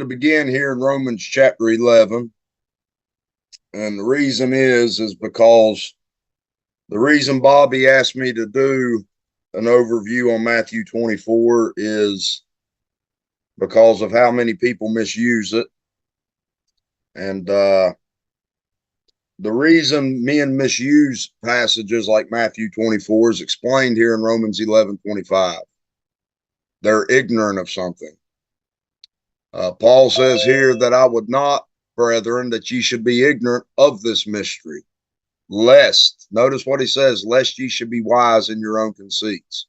begin here in Romans chapter 11. And the reason is because the reason Bobby asked me to do an overview on Matthew 24 is because of how many people misuse it. And the reason men misuse passages like Matthew 24 is explained here in Romans 11:25. They're ignorant of something. Paul says here that I would not, brethren, that ye should be ignorant of this mystery, lest, notice what he says, lest ye should be wise in your own conceits.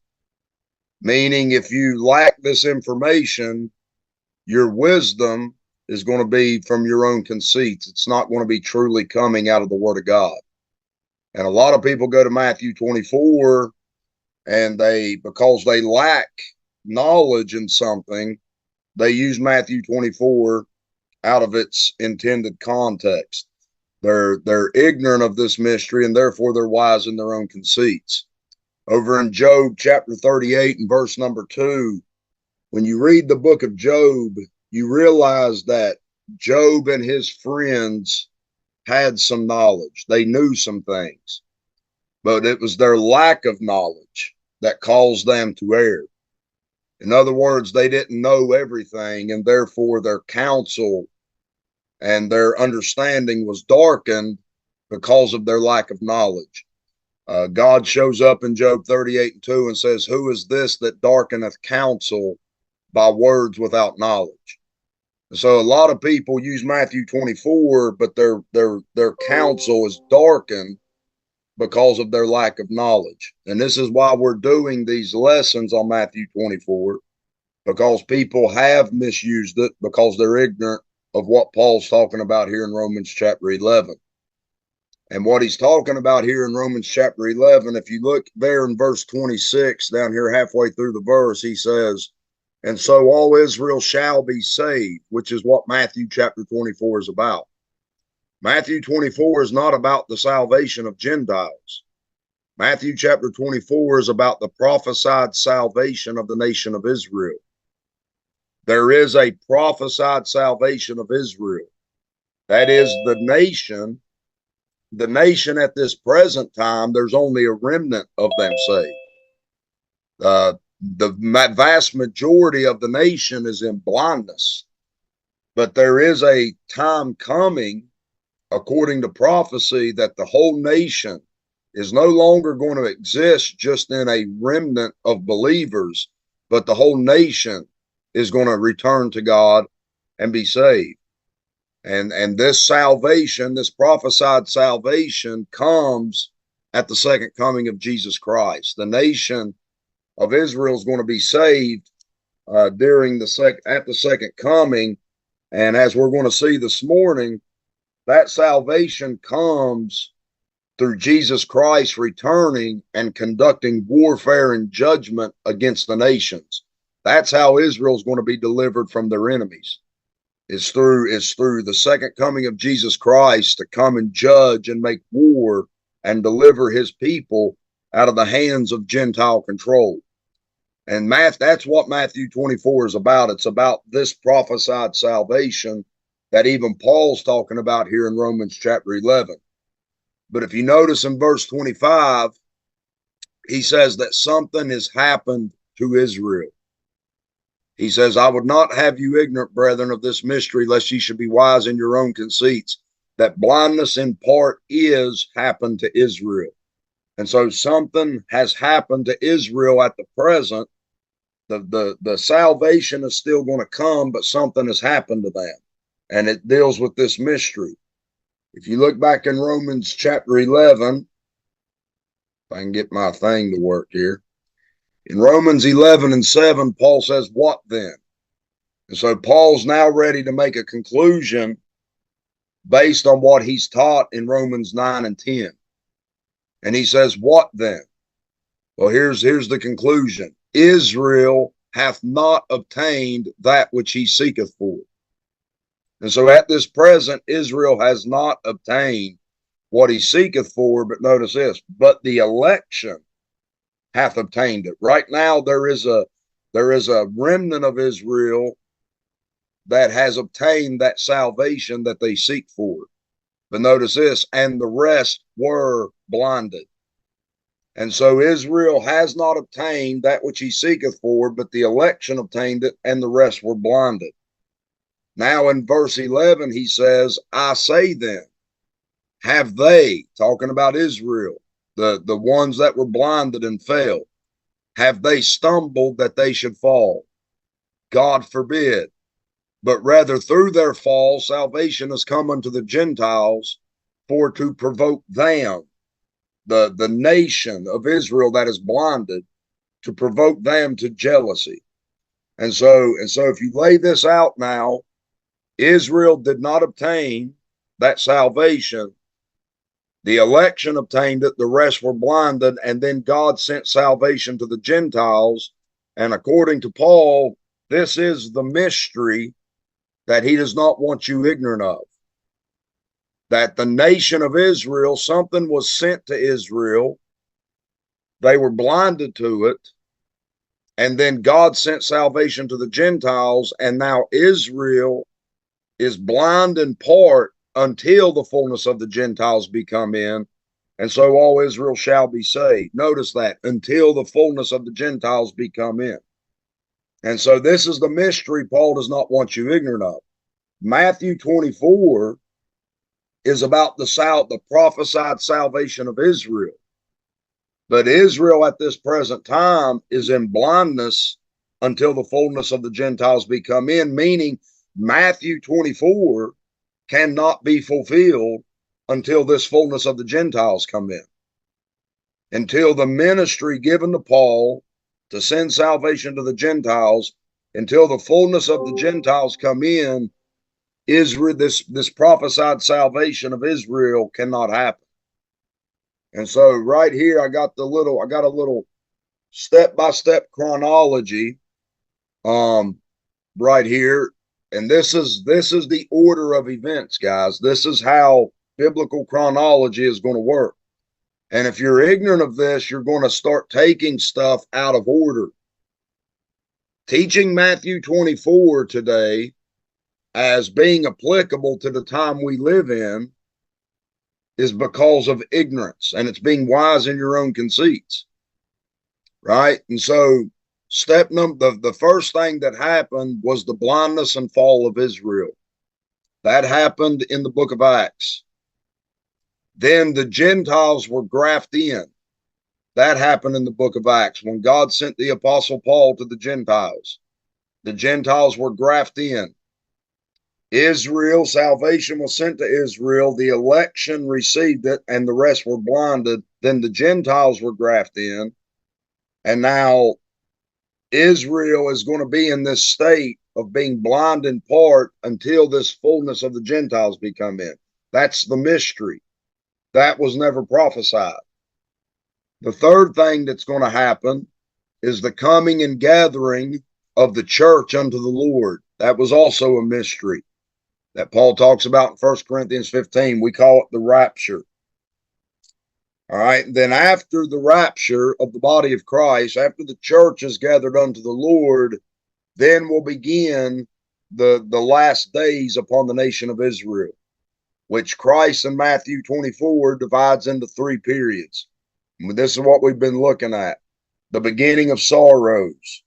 Meaning, if you lack this information, your wisdom is going to be from your own conceits. It's not going to be truly coming out of the Word of God. And a lot of people go to Matthew 24 and because they lack knowledge in something, they use Matthew 24 out of its intended context. They're ignorant of this mystery, and therefore they're wise in their own conceits. Over in Job chapter 38 and verse number 2, when you read the book of Job, you realize that Job and his friends had some knowledge. They knew some things, but it was their lack of knowledge that caused them to err. In other words, they didn't know everything, and therefore their counsel and their understanding was darkened because of their lack of knowledge. God shows up in Job 38:2 and says, who is this that darkeneth counsel by words without knowledge? And so a lot of people use Matthew 24, but their counsel is darkened because of their lack of knowledge. And this is why we're doing these lessons on Matthew 24, because people have misused it because they're ignorant of what Paul's talking about here in Romans chapter 11. And what he's talking about here in Romans chapter 11, if you look there in verse 26, down here halfway through the verse, he says, and so all Israel shall be saved, which is what Matthew chapter 24 is about. Matthew 24 is not about the salvation of Gentiles. Matthew chapter 24 is about the prophesied salvation of the nation of Israel. There is a prophesied salvation of Israel. That is the nation. The nation at this present time, there's only a remnant of them saved. The vast majority of the nation is in blindness. But there is a time coming, according to prophecy, that the whole nation is no longer going to exist just in a remnant of believers, but the whole nation is going to return to God and be saved. And this salvation, this prophesied salvation, comes at the second coming of Jesus Christ. The nation of Israel is going to be saved at the second coming. And as we're going to see this morning, that salvation comes through Jesus Christ returning and conducting warfare and judgment against the nations. That's how Israel is going to be delivered from their enemies. It's through the second coming of Jesus Christ to come and judge and make war and deliver his people out of the hands of Gentile control. And that's what Matthew 24 is about. It's about this prophesied salvation that even Paul's talking about here in Romans chapter 11. But if you notice in verse 25, he says that something has happened to Israel. He says, I would not have you ignorant, brethren, of this mystery, lest ye should be wise in your own conceits, that blindness in part is happened to Israel. And so something has happened to Israel at the present. The salvation is still going to come, but something has happened to them. And it deals with this mystery. If you look back in Romans chapter 11, if I can get my thing to work here. In Romans 11:7, Paul says, what then? And so Paul's now ready to make a conclusion based on what he's taught in Romans 9:10. And he says, what then? Well, here's the conclusion. Israel hath not obtained that which he seeketh for. And so at this present, Israel has not obtained what he seeketh for, but notice this, but the election hath obtained it. Right now, there is a remnant of Israel that has obtained that salvation that they seek for. But notice this, and the rest were blinded. And so Israel has not obtained that which he seeketh for, but the election obtained it, and the rest were blinded. Now in verse 11, he says, I say then, have they, talking about Israel, the ones that were blinded and fell, have they stumbled that they should fall? God forbid. But rather through their fall, salvation has come unto the Gentiles for to provoke them, the nation of Israel that is blinded, to provoke them to jealousy. And so if you lay this out now, Israel did not obtain that salvation. The election obtained it, the rest were blinded, and then God sent salvation to the Gentiles. And according to Paul, this is the mystery that he does not want you ignorant of. That the nation of Israel, something was sent to Israel, they were blinded to it, and then God sent salvation to the Gentiles, and now Israel is blind in part until the fullness of the Gentiles be come in, and so all Israel shall be saved. Notice that, until the fullness of the Gentiles be come in. And so this is the mystery Paul does not want you ignorant of. Matthew 24 is about the prophesied salvation of Israel. But Israel at this present time is in blindness until the fullness of the Gentiles be come in, meaning Matthew 24 cannot be fulfilled until this fullness of the Gentiles come in. Until the ministry given to Paul to send salvation to the Gentiles, until the fullness of the Gentiles come in, Israel, this prophesied salvation of Israel cannot happen. And so right here, I got a little step-by-step chronology right here. And this is the order of events, guys. This is how biblical chronology is going to work. And if you're ignorant of this, you're going to start taking stuff out of order. Teaching Matthew 24 today as being applicable to the time we live in is because of ignorance, and it's being wise in your own conceits, right? And so the first thing that happened was the blindness and fall of Israel. That happened in the book of Acts. Then the Gentiles were grafted in. That happened in the book of Acts when God sent the apostle Paul to the Gentiles. The Gentiles were grafted in. Israel, salvation was sent to Israel. The election received it, and the rest were blinded. Then the Gentiles were grafted in. And now Israel is going to be in this state of being blind in part until this fullness of the Gentiles become in. That's the mystery. That was never prophesied. The third thing that's going to happen is the coming and gathering of the church unto the Lord. That was also a mystery that Paul talks about in 1 Corinthians 15. We call it the rapture. All right. Then after the rapture of the body of Christ, after the church is gathered unto the Lord, then will begin the last days upon the nation of Israel, which Christ in Matthew 24 divides into three periods. And this is what we've been looking at. The beginning of sorrows,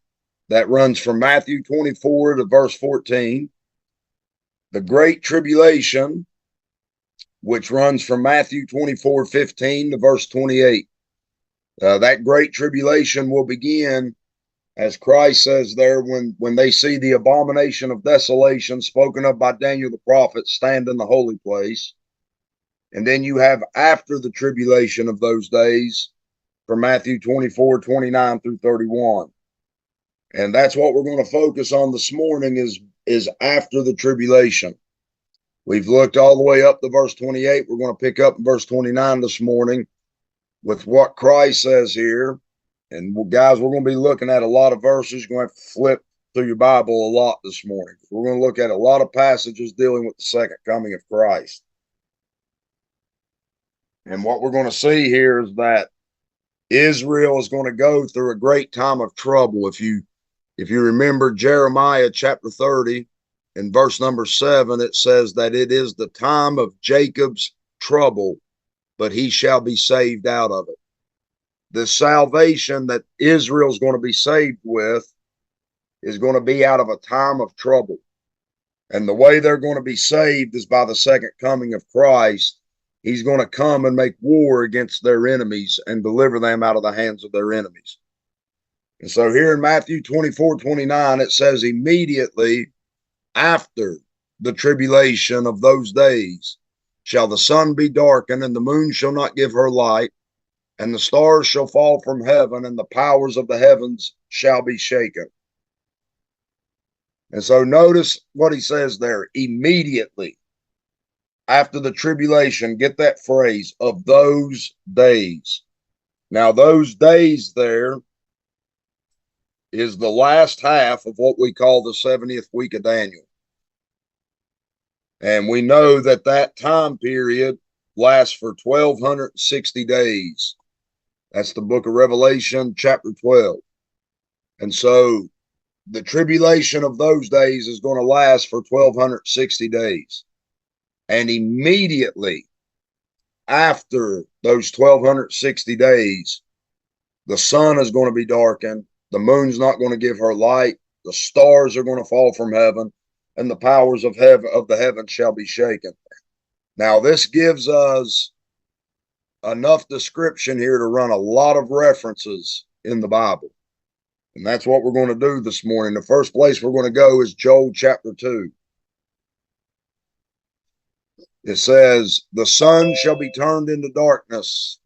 that runs from Matthew 24 to verse 14. The Great Tribulation, which runs from Matthew 24:15 to verse 28. That Great Tribulation will begin, as Christ says there, when they see the abomination of desolation spoken of by Daniel the prophet stand in the holy place. And then you have after the tribulation of those days from Matthew 24:29 through 31. And that's what we're going to focus on this morning is after the tribulation. We've looked all the way up to verse 28. We're going to pick up in verse 29 this morning with what Christ says here. And guys, we're going to be looking at a lot of verses. You're going to have to flip through your Bible a lot this morning. We're going to look at a lot of passages dealing with the second coming of Christ. And what we're going to see here is that Israel is going to go through a great time of trouble. If you remember Jeremiah chapter 30, in verse number 7, it says that it is the time of Jacob's trouble, but he shall be saved out of it. The salvation that Israel's going to be saved with is going to be out of a time of trouble. And the way they're going to be saved is by the second coming of Christ. He's going to come and make war against their enemies and deliver them out of the hands of their enemies. And so here in Matthew 24:29, it says, immediately after the tribulation of those days shall the sun be darkened, and the moon shall not give her light, and the stars shall fall from heaven, and the powers of the heavens shall be shaken. And so notice what he says there, immediately after the tribulation. Get that phrase, of those days. Now, those days there is the last half of what we call the 70th week of Daniel. And we know that that time period lasts for 1,260 days. That's the book of Revelation, chapter 12. And so the tribulation of those days is going to last for 1,260 days. And immediately after those 1,260 days, the sun is going to be darkened. The moon's not going to give her light. The stars are going to fall from heaven, and the powers of the heavens shall be shaken. Now, this gives us enough description here to run a lot of references in the Bible. And that's what we're going to do this morning. The first place we're going to go is Joel chapter 2. It says, the sun shall be turned into darkness,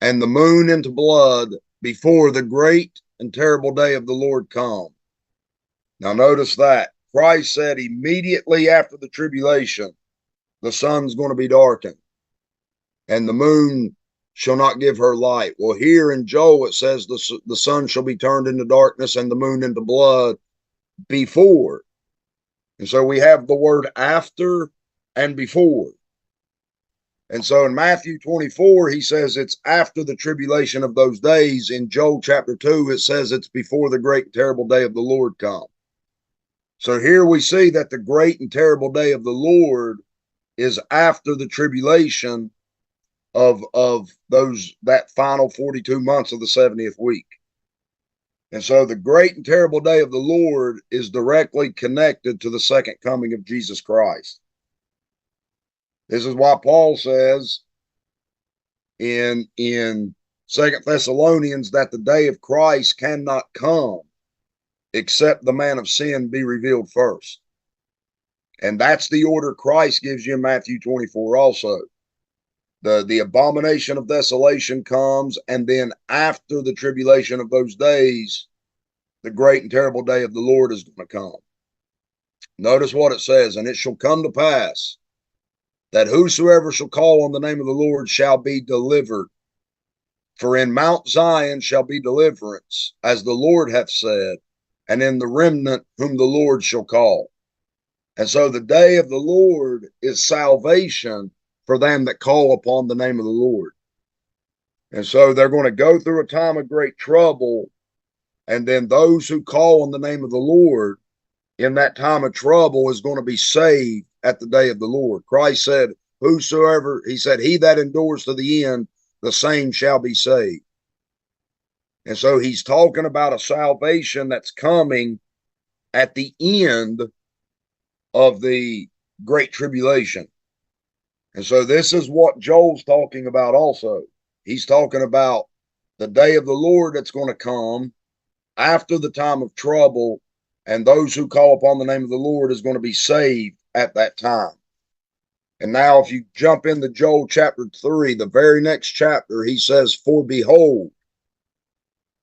and the moon into blood, before the great and terrible day of the Lord come. Now notice that. Christ said immediately after the tribulation, the sun's going to be darkened, and the moon shall not give her light. Well, here in Joel, it says the sun shall be turned into darkness and the moon into blood before. And so we have the word after and before. And so in Matthew 24, he says it's after the tribulation of those days. In Joel chapter 2, it says it's before the great and terrible day of the Lord come. So here we see that the great and terrible day of the Lord is after the tribulation of that final 42 months of the 70th week. And so the great and terrible day of the Lord is directly connected to the second coming of Jesus Christ. This is why Paul says in 2 Thessalonians that the day of Christ cannot come except the man of sin be revealed first. And that's the order Christ gives you in Matthew 24 also. The abomination of desolation comes, and then after the tribulation of those days, the great and terrible day of the Lord is going to come. Notice what it says, and it shall come to pass that whosoever shall call on the name of the Lord shall be delivered. For in Mount Zion shall be deliverance, as the Lord hath said, and in the remnant whom the Lord shall call. And so the day of the Lord is salvation for them that call upon the name of the Lord. And so they're going to go through a time of great trouble, and then those who call on the name of the Lord in that time of trouble is going to be saved at the day of the Lord. Christ said, whosoever, he said, he that endures to the end, the same shall be saved. And so he's talking about a salvation that's coming at the end of the great tribulation. And so this is what Joel's talking about also. He's talking about the day of the Lord that's going to come after the time of trouble, and those who call upon the name of the Lord is going to be saved at that time. And now if you jump into Joel chapter 3, the very next chapter, he says, for behold,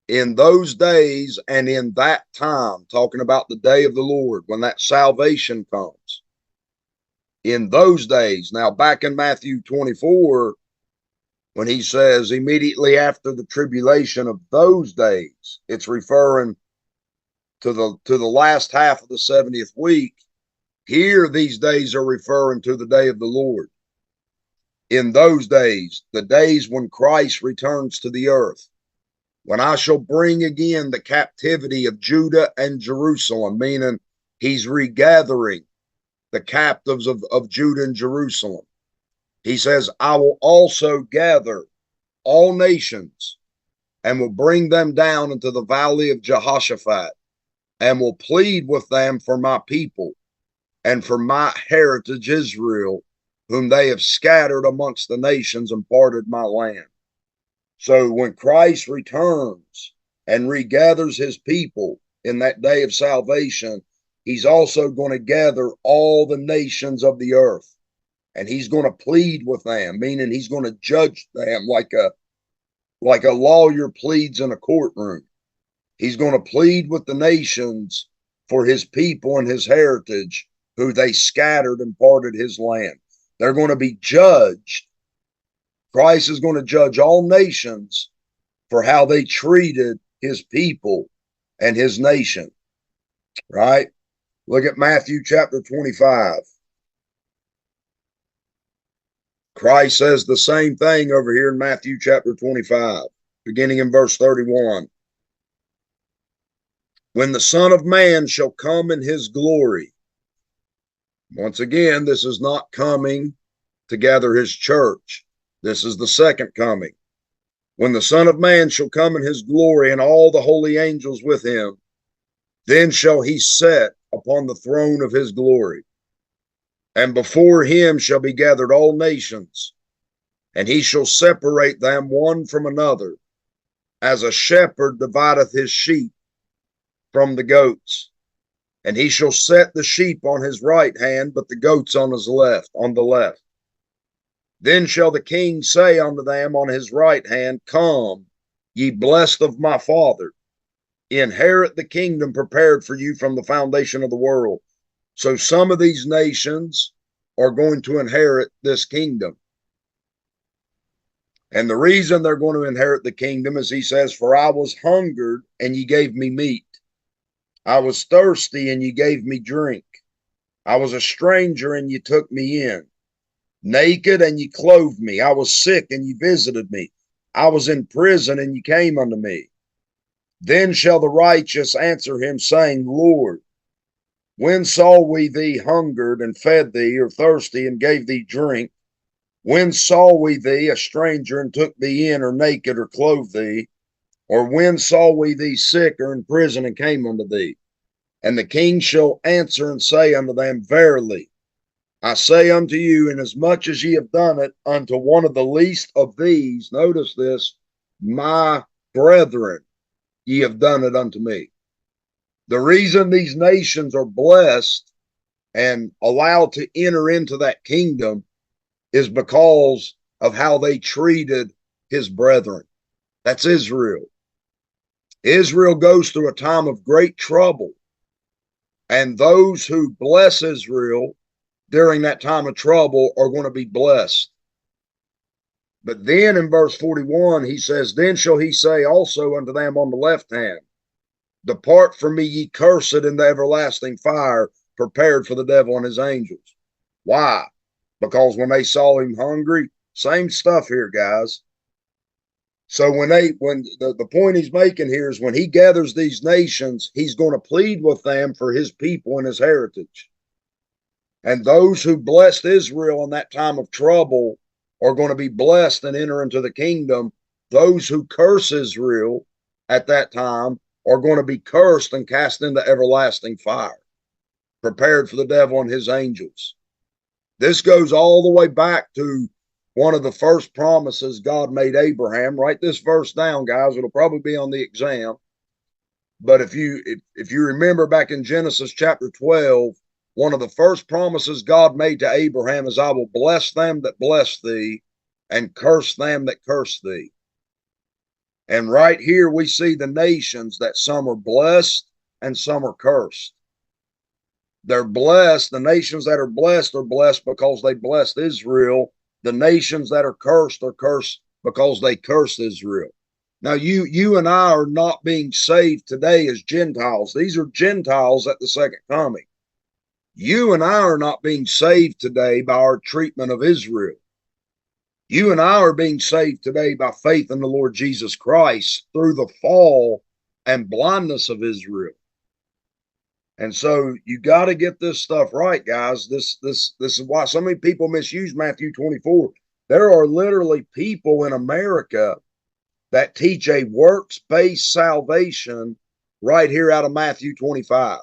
in those days and in that time, talking about the day of the Lord, when that salvation comes, in those days. Now, back in Matthew 24, when he says immediately after the tribulation of those days, it's referring to the last half of the 70th week. Here, these days are referring to the day of the Lord. In those days, the days when Christ returns to the earth, when I shall bring again the captivity of Judah and Jerusalem, meaning He's regathering the captives of Judah and Jerusalem. He says, I will also gather all nations and will bring them down into the valley of Jehoshaphat and will plead with them for my people and for my heritage Israel, whom they have scattered amongst the nations and parted my land. So when Christ returns and regathers his people in that day of salvation, he's also going to gather all the nations of the earth, and he's going to plead with them, meaning he's going to judge them like a lawyer pleads in a courtroom. He's going to plead with the nations for his people and his heritage, who they scattered and parted his land. They're going to be judged. Christ is going to judge all nations for how they treated his people and his nation. Right? Look at Matthew chapter 25. Christ says the same thing over here in Matthew chapter 25, beginning in verse 31. When the Son of Man shall come in his glory. Once again, this is not coming to gather his church. This is the second coming. When the Son of Man shall come in his glory and all the holy angels with him, then shall he sit upon the throne of his glory. And before him shall be gathered all nations, and he shall separate them one from another, as a shepherd divideth his sheep from the goats. And he shall set the sheep on his right hand, but the goats on his left, on the left. Then shall the king say unto them on his right hand, Come, ye blessed of my Father, inherit the kingdom prepared for you from the foundation of the world. So some of these nations are going to inherit this kingdom. And the reason they're going to inherit the kingdom is, he says, For I was hungered, and ye gave me meat. I was thirsty, and ye gave me drink. I was a stranger, and ye took me in. Naked, and ye clothed me. I was sick, and ye visited me. I was in prison, and ye came unto me. Then shall the righteous answer him, saying, Lord, when saw we thee hungered, and fed thee, or thirsty, and gave thee drink? When saw we thee a stranger, and took thee in, or naked, or clothed thee? Or when saw we thee sick, or in prison, and came unto thee? And the king shall answer and say unto them, Verily, I say unto you, inasmuch as ye have done it unto one of the least of these, notice this, my brethren, ye have done it unto me. The reason these nations are blessed and allowed to enter into that kingdom is because of how they treated his brethren. That's Israel. Israel goes through a time of great trouble, and those who bless Israel during that time of trouble are going to be blessed. But then in verse 41, he says, Then shall he say also unto them on the left hand, Depart from me, ye cursed, in the everlasting fire, prepared for the devil and his angels. Why? Because when they saw him hungry, same stuff here, guys. So when the point he's making here is, when he gathers these nations, he's going to plead with them for his people and his heritage. And those who blessed Israel in that time of trouble are going to be blessed and enter into the kingdom. Those who curse Israel at that time are going to be cursed and cast into everlasting fire, prepared for the devil and his angels. This goes all the way back to one of the first promises God made Abraham. Write this verse down, guys. It'll probably be on the exam. But if you remember back in Genesis chapter 12, one of the first promises God made to Abraham is, I will bless them that bless thee and curse them that curse thee. And right here we see the nations, that some are blessed and some are cursed. They're blessed. The nations that are blessed because they blessed Israel. The nations that are cursed because they cursed Israel. Now, you and I are not being saved today as Gentiles. These are Gentiles at the second coming. You and I are not being saved today by our treatment of Israel. You and I are being saved today by faith in the Lord Jesus Christ through the fall and blindness of Israel. And so you got to get this stuff right, guys. This is why so many people misuse Matthew 24. There are literally people in America that teach a works-based salvation right here out of Matthew 25.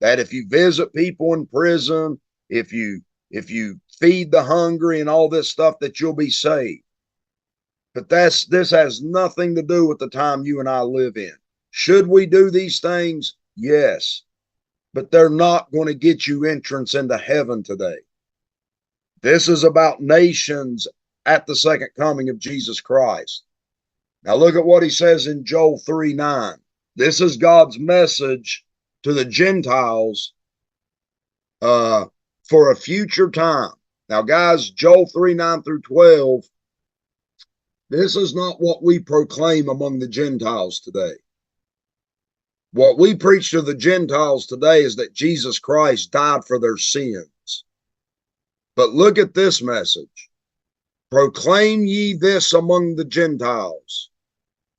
That if you visit people in prison, if you feed the hungry and all this stuff, that you'll be saved. But this has nothing to do with the time you and I live in. Should we do these things? Yes. But they're not going to get you entrance into heaven today. This is about nations at the second coming of Jesus Christ. Now look at what he says in Joel 3:9. This is God's message to the Gentiles for a future time. Now, guys, Joel 3:9 through 12, this is not what we proclaim among the Gentiles today. What we preach to the Gentiles today is that Jesus Christ died for their sins. But look at this message. Proclaim ye this among the Gentiles.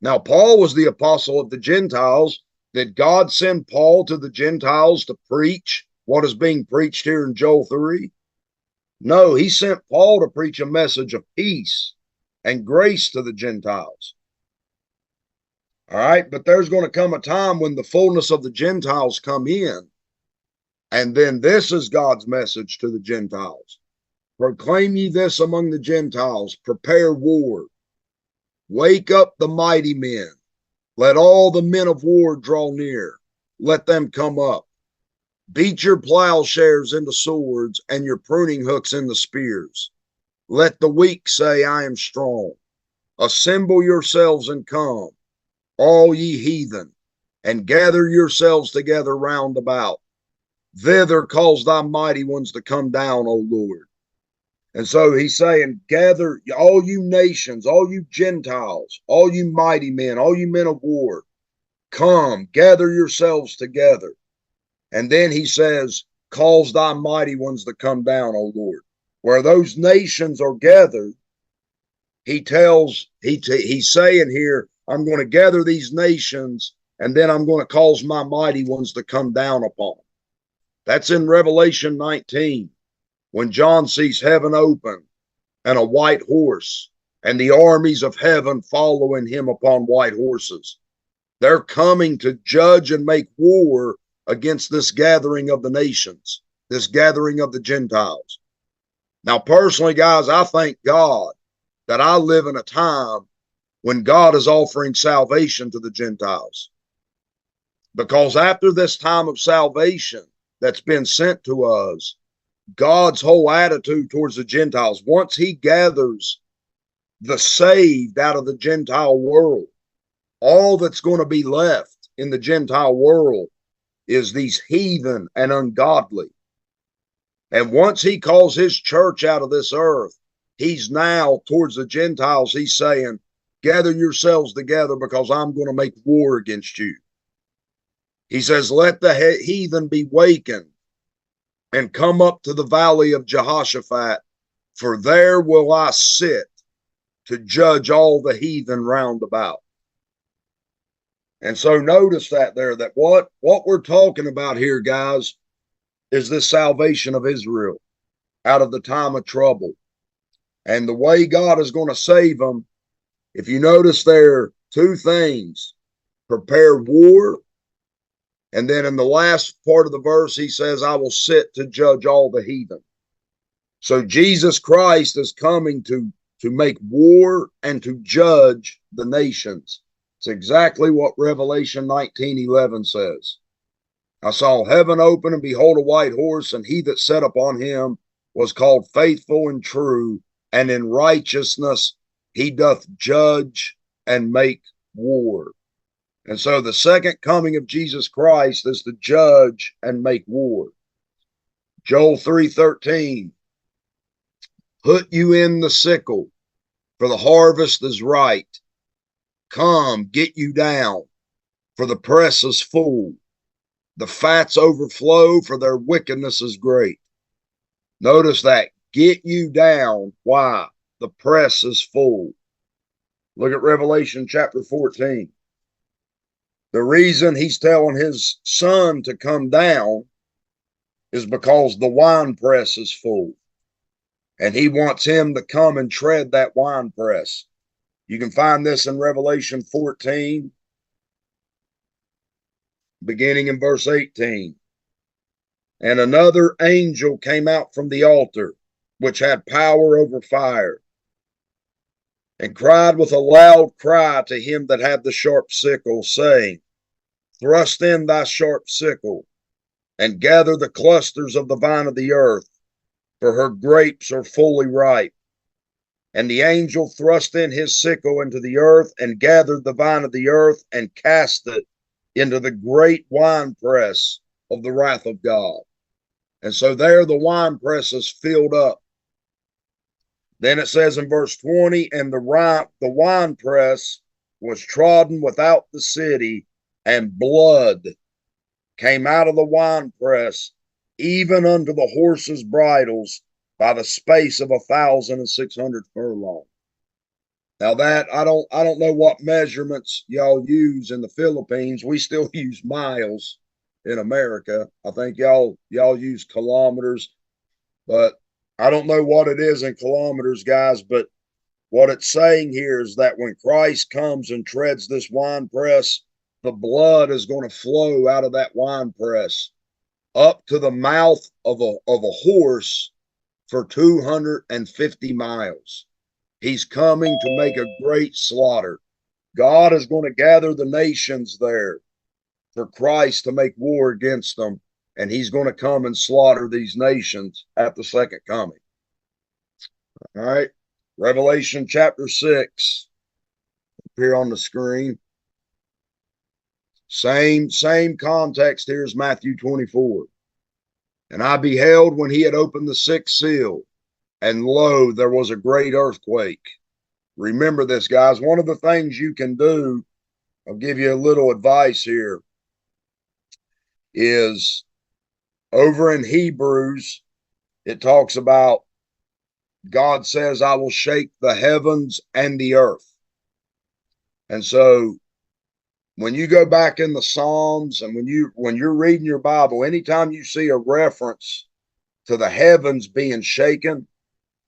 Now, Paul was the apostle of the Gentiles. Did God send Paul to the Gentiles to preach what is being preached here in Joel 3? No, he sent Paul to preach a message of peace and grace to the Gentiles. All right, but there's going to come a time when the fullness of the Gentiles come in, and then this is God's message to the Gentiles. Proclaim ye this among the Gentiles, prepare war. Wake up the mighty men. Let all the men of war draw near. Let them come up. Beat your plowshares into swords and your pruning hooks into spears. Let the weak say, I am strong. Assemble yourselves and come, all ye heathen, and gather yourselves together round about. Thither cause thy mighty ones to come down, O Lord. And so he's saying, gather all you nations, all you Gentiles, all you mighty men, all you men of war, come, gather yourselves together. And then he says, cause thy mighty ones to come down, O Lord. Where those nations are gathered, he's saying here, I'm going to gather these nations, and then I'm going to cause my mighty ones to come down upon them. That's in Revelation 19. When John sees heaven open and a white horse and the armies of heaven following him upon white horses. They're coming to judge and make war against this gathering of the nations, this gathering of the Gentiles. Now, personally, guys, I thank God that I live in a time when God is offering salvation to the Gentiles. Because after this time of salvation that's been sent to us, God's whole attitude towards the Gentiles, once he gathers the saved out of the Gentile world, all that's going to be left in the Gentile world is these heathen and ungodly. And once he calls his church out of this earth, he's now towards the Gentiles, he's saying, gather yourselves together because I'm going to make war against you. He says, let the heathen be wakened and come up to the valley of Jehoshaphat, for there will I sit to judge all the heathen round about. And so notice that there, that what we're talking about here, guys, is this salvation of Israel out of the time of trouble. And the way God is going to save them, if you notice there, two things: prepare war, and then in the last part of the verse, he says, I will sit to judge all the heathen. So Jesus Christ is coming to make war and to judge the nations. It's exactly what Revelation 19:11 says. I saw heaven open, and behold, a white horse, and he that sat upon him was called Faithful and True, and in righteousness he doth judge and make war. And so the second coming of Jesus Christ is to judge and make war. Joel 3:13, put you in the sickle, for the harvest is right. Come, get you down, for the press is full. The fats overflow, for their wickedness is great. Notice that, get you down. Why? The press is full. Look at Revelation chapter 14. The reason he's telling his son to come down is because the wine press is full. And he wants him to come and tread that wine press. You can find this in Revelation 14, beginning in verse 18. And another angel came out from the altar, which had power over fire, and cried with a loud cry to him that had the sharp sickle, saying, Thrust in thy sharp sickle, and gather the clusters of the vine of the earth, for her grapes are fully ripe. And the angel thrust in his sickle into the earth, and gathered the vine of the earth, and cast it into the great winepress of the wrath of God. And so there the winepress is filled up. Then it says in verse 20, and the winepress was trodden without the city, and blood came out of the winepress, even unto the horses' bridles, by the space of 1,600 furlongs. Now that I don't know what measurements y'all use in the Philippines. We still use miles in America. I think y'all use kilometers, but I don't know what it is in kilometers, guys. But what it's saying here is that when Christ comes and treads this wine press, the blood is going to flow out of that wine press up to the mouth of a horse for 250 miles. He's coming to make a great slaughter. God is going to gather the nations there for Christ to make war against them, and he's going to come and slaughter these nations at the second coming. All right. Revelation chapter 6 here on the screen. Same context here as Matthew 24. And I beheld when he had opened the sixth seal, and lo, there was a great earthquake. Remember this, guys. One of the things you can do, I'll give you a little advice here, is over in Hebrews, it talks about God says, I will shake the heavens and the earth. And so when you go back in the Psalms and when you're reading your Bible, anytime you see a reference to the heavens being shaken,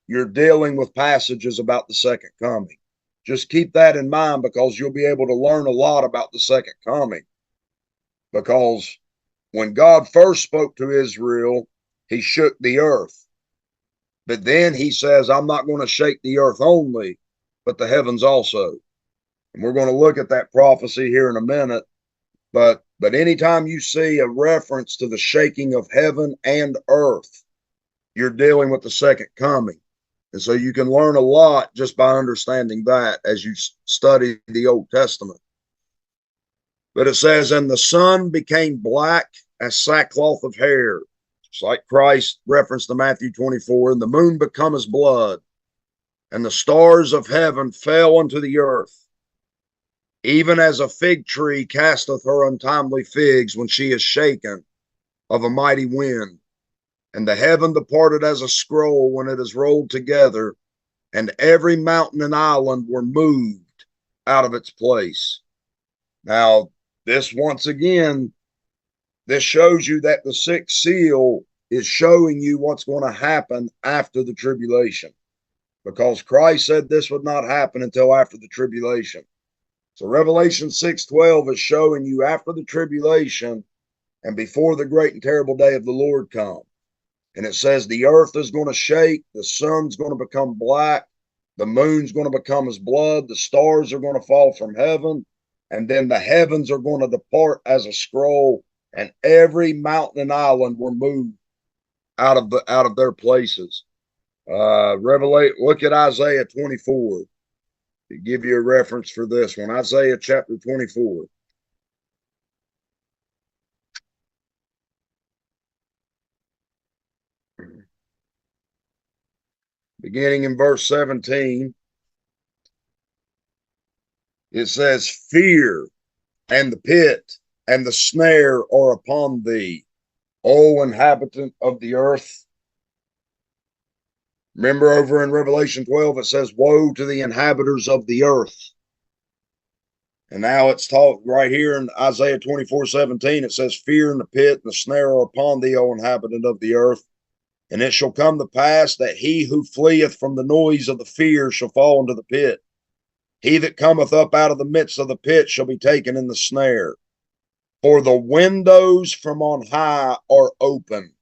you're dealing with passages about the second coming. Just keep that in mind, because you'll be able to learn a lot about the second coming. Because when God first spoke to Israel, he shook the earth. But then he says, I'm not going to shake the earth only, but the heavens also. And we're going to look at that prophecy here in a minute. But anytime you see a reference to the shaking of heaven and earth, you're dealing with the second coming. And so you can learn a lot just by understanding that as you study the Old Testament. But it says, and the sun became black as sackcloth of hair. It's like Christ referenced to Matthew 24, and the moon become as blood, and the stars of heaven fell unto the earth, even as a fig tree casteth her untimely figs when she is shaken of a mighty wind. And the heaven departed as a scroll when it is rolled together, and every mountain and island were moved out of its place. Now, this once again, this shows you that the sixth seal is showing you what's going to happen after the tribulation, because Christ said this would not happen until after the tribulation. So Revelation 6:12 is showing you after the tribulation and before the great and terrible day of the Lord come. And it says the earth is going to shake, the sun's going to become black, the moon's going to become as blood, the stars are going to fall from heaven, and then the heavens are going to depart as a scroll, and every mountain and island were moved out of their places. Look at Isaiah 24 to give you a reference for this one. Isaiah chapter 24. Beginning in verse 17, it says, fear and the pit and the snare are upon thee, O inhabitant of the earth. Remember over in Revelation 12, it says, woe to the inhabitants of the earth. And now it's taught right here in Isaiah 24:17. It says, fear and the pit and the snare are upon thee, O inhabitant of the earth. And it shall come to pass that he who fleeth from the noise of the fear shall fall into the pit. He that cometh up out of the midst of the pit shall be taken in the snare. For the windows from on high are open,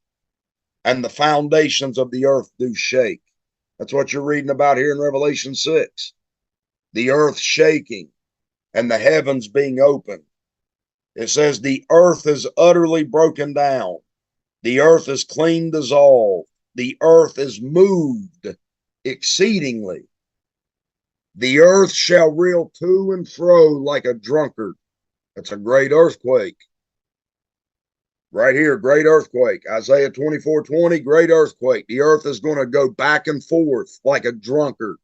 and the foundations of the earth do shake. That's what you're reading about here in Revelation 6. The earth shaking and the heavens being open. It says the earth is utterly broken down. The earth is clean dissolved. The earth is moved exceedingly. The earth shall reel to and fro like a drunkard. That's a great earthquake. Right here, great earthquake. Isaiah 24:20, great earthquake. The earth is going to go back and forth like a drunkard.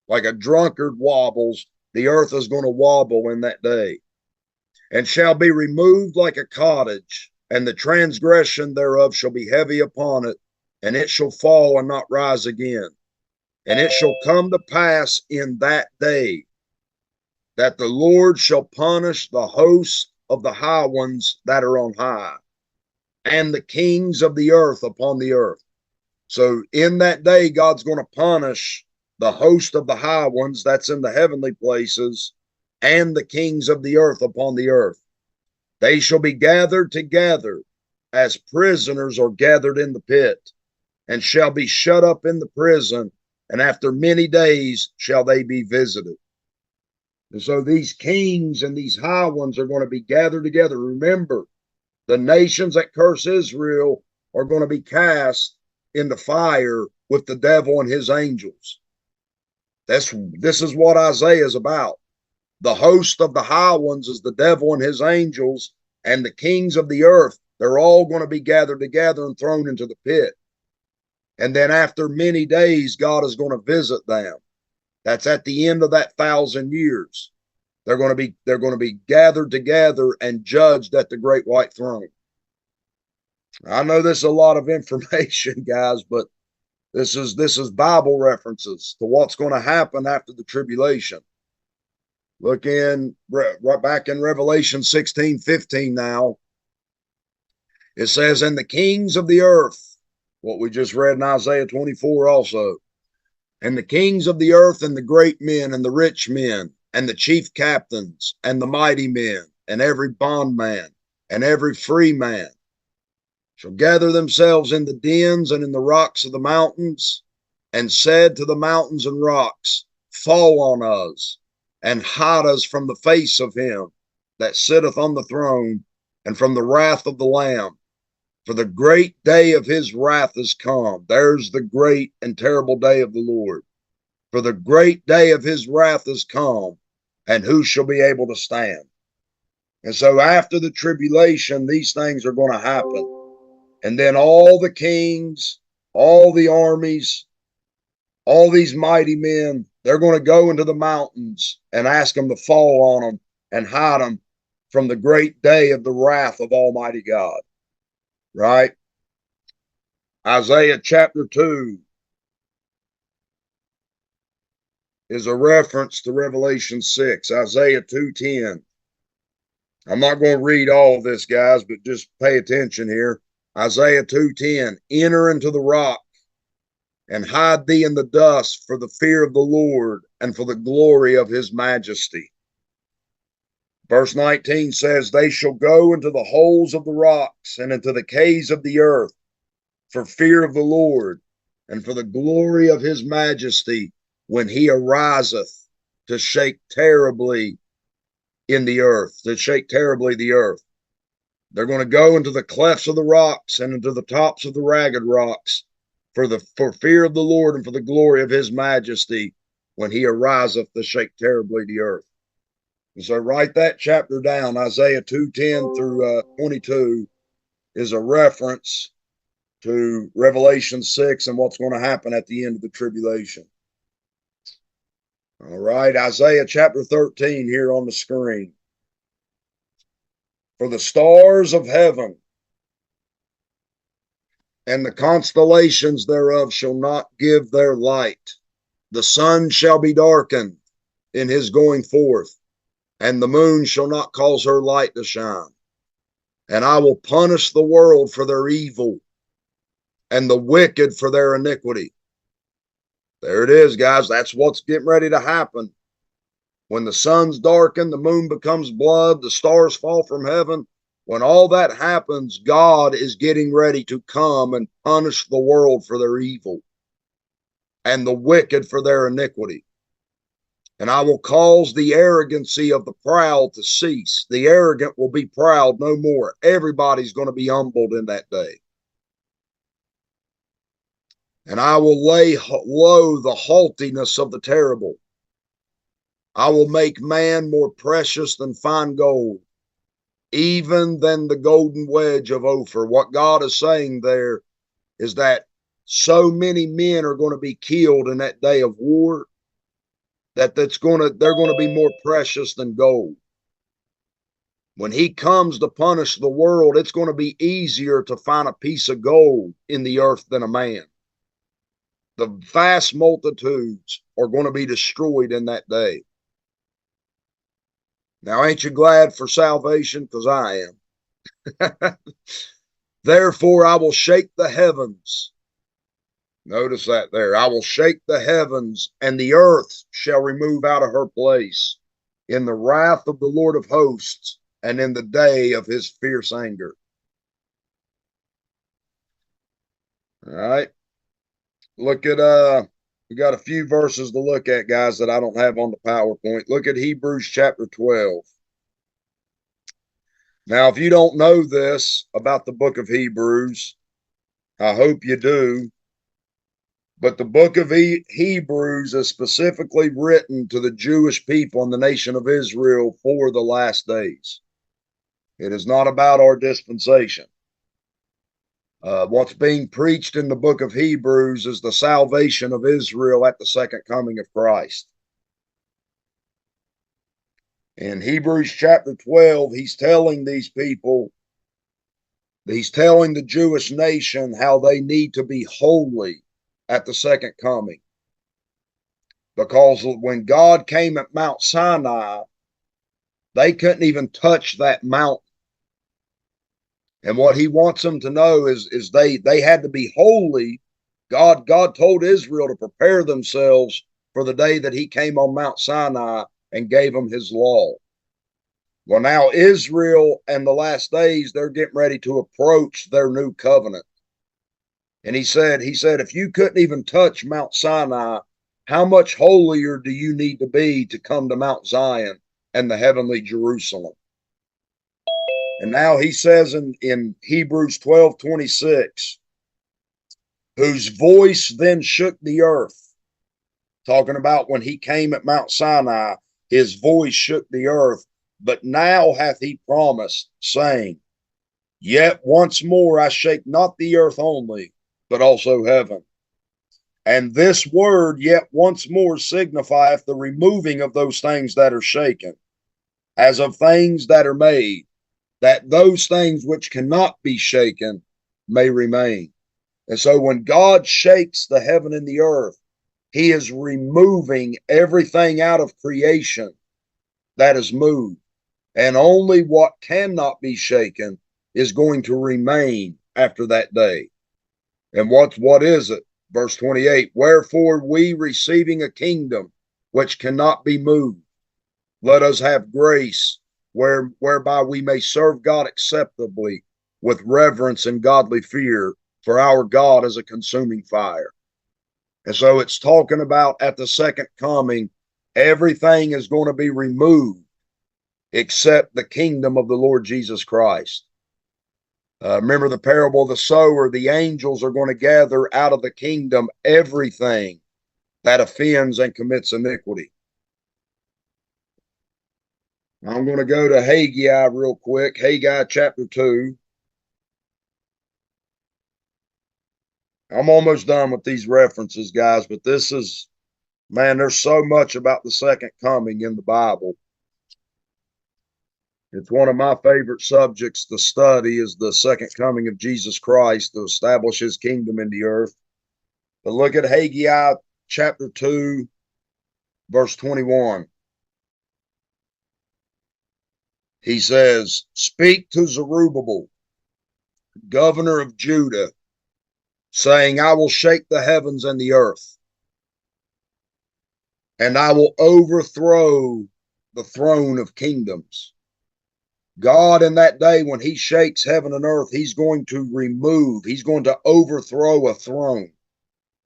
Like a drunkard wobbles, the earth is going to wobble in that day. And shall be removed like a cottage, and the transgression thereof shall be heavy upon it, and it shall fall and not rise again. And it shall come to pass in that day that the Lord shall punish the host of the high ones that are on high, and the kings of the earth upon the earth. So in that day, God's going to punish the host of the high ones that's in the heavenly places, and the kings of the earth upon the earth. They shall be gathered together as prisoners are gathered in the pit, and shall be shut up in the prison, and after many days shall they be visited. And so these kings and these high ones are going to be gathered together. Remember, the nations that curse Israel are going to be cast into fire with the devil and his angels. This is what Isaiah is about. The host of the high ones is the devil and his angels, and the kings of the earth, they're all going to be gathered together and thrown into the pit. And then after many days, God is going to visit them. That's at the end of that 1,000 years. They're going to be gathered together and judged at the great white throne. I know this is a lot of information, guys, but this is Bible references to what's going to happen after the tribulation. Look in right back in Revelation 16:15 now. It says, and the kings of the earth, what we just read in Isaiah 24 also, and the kings of the earth and the great men and the rich men and the chief captains and the mighty men and every bondman and every free man shall gather themselves in the dens and in the rocks of the mountains, and said to the mountains and rocks, fall on us, and hide us from the face of him that sitteth on the throne, and from the wrath of the Lamb. For the great day of his wrath is come. There's the great and terrible day of the Lord. For the great day of his wrath is come, and who shall be able to stand? And so after the tribulation, these things are going to happen. And then all the kings, all the armies, all these mighty men, they're going to go into the mountains and ask them to fall on them and hide them from the great day of the wrath of Almighty God. Right? Isaiah chapter 2 is a reference to Revelation 6, Isaiah 2:10. I'm not going to read all of this, guys, but just pay attention here. Isaiah 2:10, enter into the rock and hide thee in the dust for the fear of the Lord and for the glory of his majesty. Verse 19 says, they shall go into the holes of the rocks and into the caves of the earth for fear of the Lord and for the glory of his majesty when he ariseth to shake terribly in the earth, to shake terribly the earth. They're going to go into the clefts of the rocks and into the tops of the ragged rocks for fear of the Lord and for the glory of his majesty when he ariseth to shake terribly the earth. And so write that chapter down. Isaiah 2:10 through 22 is a reference to Revelation 6 and what's going to happen at the end of the tribulation. All right, Isaiah chapter 13 here on the screen. For the stars of heaven and the constellations thereof shall not give their light. The sun shall be darkened in his going forth, and the moon shall not cause her light to shine. And I will punish the world for their evil and the wicked for their iniquity. There it is, guys. That's what's getting ready to happen. When the sun's darkened, the moon becomes blood, the stars fall from heaven. When all that happens, God is getting ready to come and punish the world for their evil and the wicked for their iniquity. And I will cause the arrogancy of the proud to cease. The arrogant will be proud no more. Everybody's going to be humbled in that day. And I will lay low the haughtiness of the terrible. I will make man more precious than fine gold, even than the golden wedge of Ophir. What God is saying there is that so many men are going to be killed in that day of war that they're going to be more precious than gold. When he comes to punish the world, it's going to be easier to find a piece of gold in the earth than a man. The vast multitudes are going to be destroyed in that day. Now, ain't you glad for salvation? Because I am. Therefore, I will shake the heavens. Notice that there. I will shake the heavens, and the earth shall remove out of her place in the wrath of the Lord of hosts and in the day of his fierce anger. All right. Look at, we got a few verses to look at, guys, that I don't have on the PowerPoint. Look at Hebrews chapter 12. Now, if you don't know this about the book of Hebrews, I hope you do. But the book of Hebrews is specifically written to the Jewish people and the nation of Israel for the last days. It is not about our dispensation. What's being preached in the book of Hebrews is the salvation of Israel at the second coming of Christ. In Hebrews chapter 12, he's telling these people, he's telling the Jewish nation how they need to be holy at the second coming. Because when God came at Mount Sinai, they couldn't even touch that mountain. And what he wants them to know is they had to be holy. God told Israel to prepare themselves for the day that he came on Mount Sinai and gave them his law. Well, now Israel and the last days, they're getting ready to approach their new covenant. And he said, if you couldn't even touch Mount Sinai, how much holier do you need to be to come to Mount Zion and the heavenly Jerusalem? And now he says in Hebrews 12:26, whose voice then shook the earth. Talking about when he came at Mount Sinai, his voice shook the earth. But now hath he promised, saying, yet once more I shake not the earth only, but also heaven. And this word, yet once more, signifieth the removing of those things that are shaken, as of things that are made, that those things which cannot be shaken may remain. And so when God shakes the heaven and the earth, he is removing everything out of creation that is moved. And only what cannot be shaken is going to remain after that day. And what is it? Verse 28, wherefore we receiving a kingdom which cannot be moved, let us have grace whereby we may serve God acceptably with reverence and godly fear, for our God is a consuming fire. And so it's talking about at the second coming, everything is going to be removed except the kingdom of the Lord Jesus Christ. Remember the parable of the sower, the angels are going to gather out of the kingdom everything that offends and commits iniquity. I'm going to go to Haggai real quick. Haggai chapter 2. I'm almost done with these references, guys, but this is, man, there's so much about the second coming in the Bible. It's one of my favorite subjects to study is the second coming of Jesus Christ to establish his kingdom in the earth. But look at Haggai chapter 2, verse 21. He says, speak to Zerubbabel, governor of Judah, saying, I will shake the heavens and the earth, and I will overthrow the throne of kingdoms. God, in that day, when he shakes heaven and earth, he's going to overthrow a throne.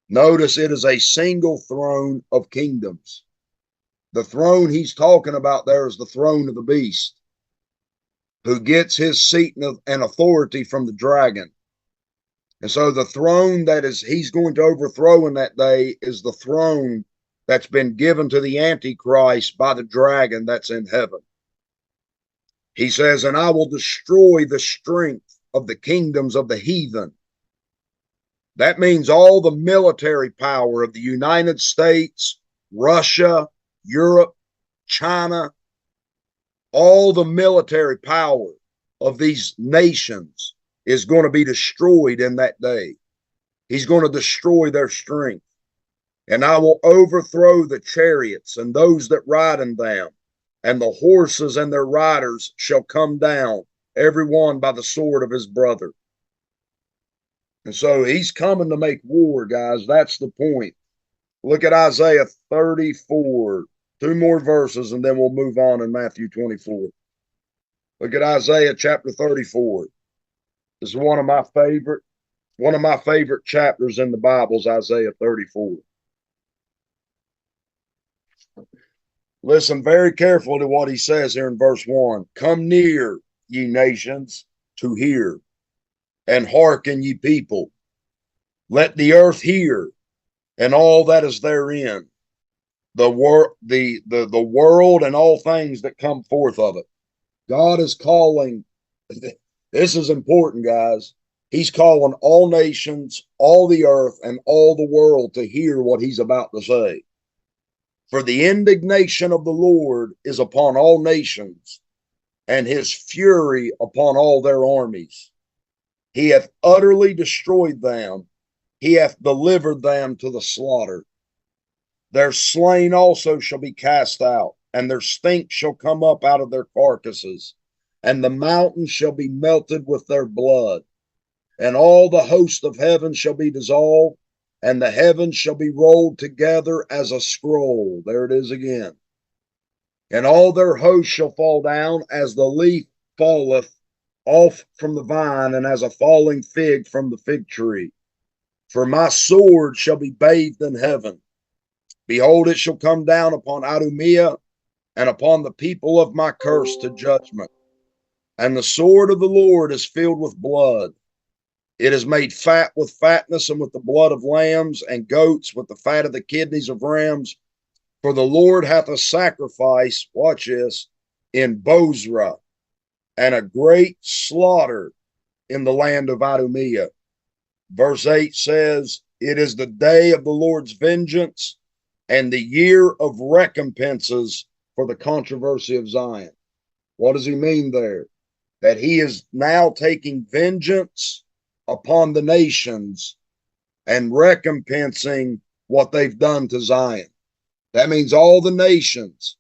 Notice it is a single throne of kingdoms. The throne he's talking about there is the throne of the beast, who gets his seat and authority from the dragon. And so the throne that he's going to overthrow in that day is the throne that's been given to the Antichrist by the dragon that's in heaven. He says, and I will destroy the strength of the kingdoms of the heathen. That means all the military power of the United States, Russia, Europe, China, all the military power of these nations is going to be destroyed in that day. He's going to destroy their strength. And I will overthrow the chariots and those that ride in them, and the horses and their riders shall come down, every one by the sword of his brother. And so he's coming to make war, guys. That's the point. Look at Isaiah 34. 2 more verses, and then we'll move on in Matthew 24. Look at Isaiah chapter 34. This is one of my favorite chapters in the Bible is Isaiah 34. Listen very carefully to what he says here in verse 1. Come near, ye nations, to hear, and hearken, ye people. Let the earth hear, and all that is therein, the world and all things that come forth of it. God is calling, this is important, guys. He's calling all nations, all the earth, and all the world to hear what he's about to say. For the indignation of the Lord is upon all nations, and his fury upon all their armies. He hath utterly destroyed them. He hath delivered them to the slaughter. Their slain also shall be cast out, and their stink shall come up out of their carcasses, and the mountains shall be melted with their blood, and all the host of heaven shall be dissolved, and the heavens shall be rolled together as a scroll. There it is again. And all their hosts shall fall down as the leaf falleth off from the vine, and as a falling fig from the fig tree. For my sword shall be bathed in heaven. Behold, it shall come down upon Idumea, and upon the people of my curse to judgment. And the sword of the Lord is filled with blood. It is made fat with fatness, and with the blood of lambs and goats, with the fat of the kidneys of rams. For the Lord hath a sacrifice, watch this, in Bozrah, and a great slaughter in the land of Idumea. Verse 8 says, it is the day of the Lord's vengeance, and the year of recompenses for the controversy of Zion. What does he mean there? That he is now taking vengeance upon the nations and recompensing what they've done to Zion. That means all the nations